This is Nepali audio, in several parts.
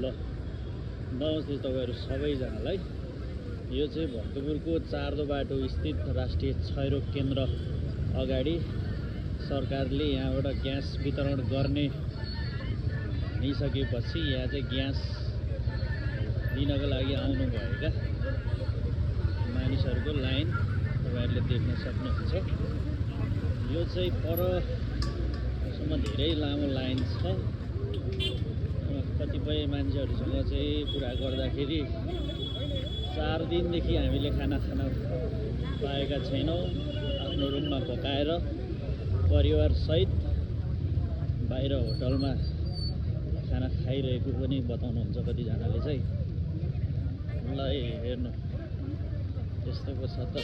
ल नमस्ते तपाईँहरू सबैजनालाई। यो चाहिँ भक्तपुरको चारदो बाटो स्थित राष्ट्रिय क्षयरोग केन्द्र अगाडि सरकारले यहाँबाट ग्यास वितरण गर्ने भनिसकेपछि यहाँ चाहिँ ग्यास लिनको लागि आउनुभएका मानिसहरूको लाइन तपाईँहरूले देख्न सक्नुहुन्छ। यो चाहिँ परसम्म धेरै लामो लाइन छ। कतिपय मान्छेहरूसँग चाहिँ कुरा गर्दाखेरि 4 दिनदेखि हामीले खाना खान पाएका छैनौँ। आफ्नो रुममा पकाएर परिवारसहित बाहिर होटलमा खाना खाइरहेको पनि बताउनुहुन्छ कतिजनाले चाहिँ। ल हेर्नु यस्तो पो छ त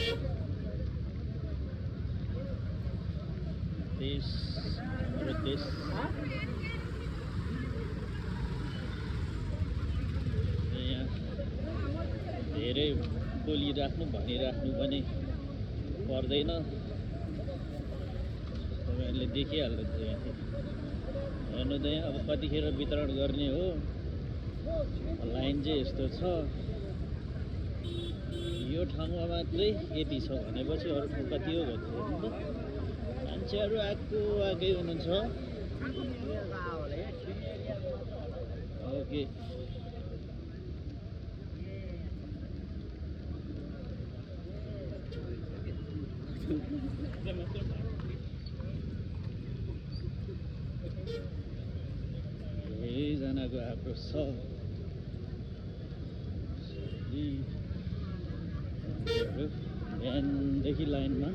देश, हाम्रो देश। यहाँ धेरै बोलिराख्नु भनिराख्नु पनि पर्दैन, तपाईँहरूले देखिहाल्नुहुन्छ। हेर्नु त यहाँ अब कतिखेर वितरण गर्ने हो। लाइन चाहिँ यस्तो छ। यो ठाउँमा मात्रै यति छ भनेपछि अरू ठाउँ कति हो भन्नु त मान्छेहरू आएकै हुनुहुन्छ। ओके धेरैजनाको आएको छ। बिहानदेखि लाइनमा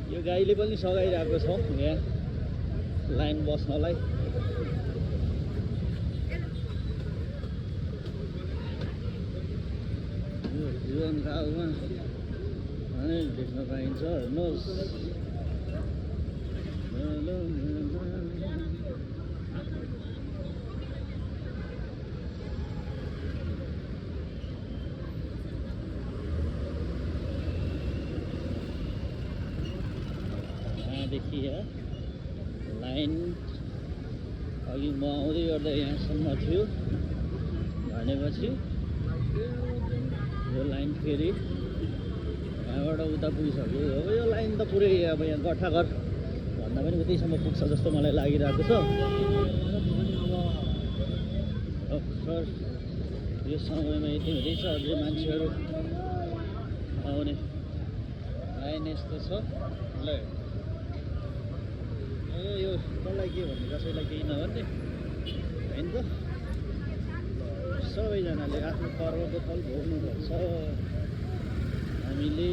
यो गाईले पनि सघाइरहेको छ यहाँ लाइन बस्नलाई। यो जीवनकालमा देख्न पाइन्छ। हेर्नुहोस् देखि लाइन अघि म आउँदै गर्दा यहाँसम्म थियो भनेपछि यो लाइन फेरि यहाँबाट उता पुगिसक्यो। अब यो लाइन त पुरै अब यहाँ गठाघर भन्दा पनि उतैसम्म पुग्छ जस्तो मलाई लागिरहेको छ। अक्सर यो समयमा यति हुँदैछ अझै मान्छेहरू आउने। लाइन यस्तो छ। ल यो कसलाई के भन्ने कसैलाई केही नभन्ने होइन त। सबैजनाले आफ्नो कर्मको फल भोग्नुपर्छ। हामीले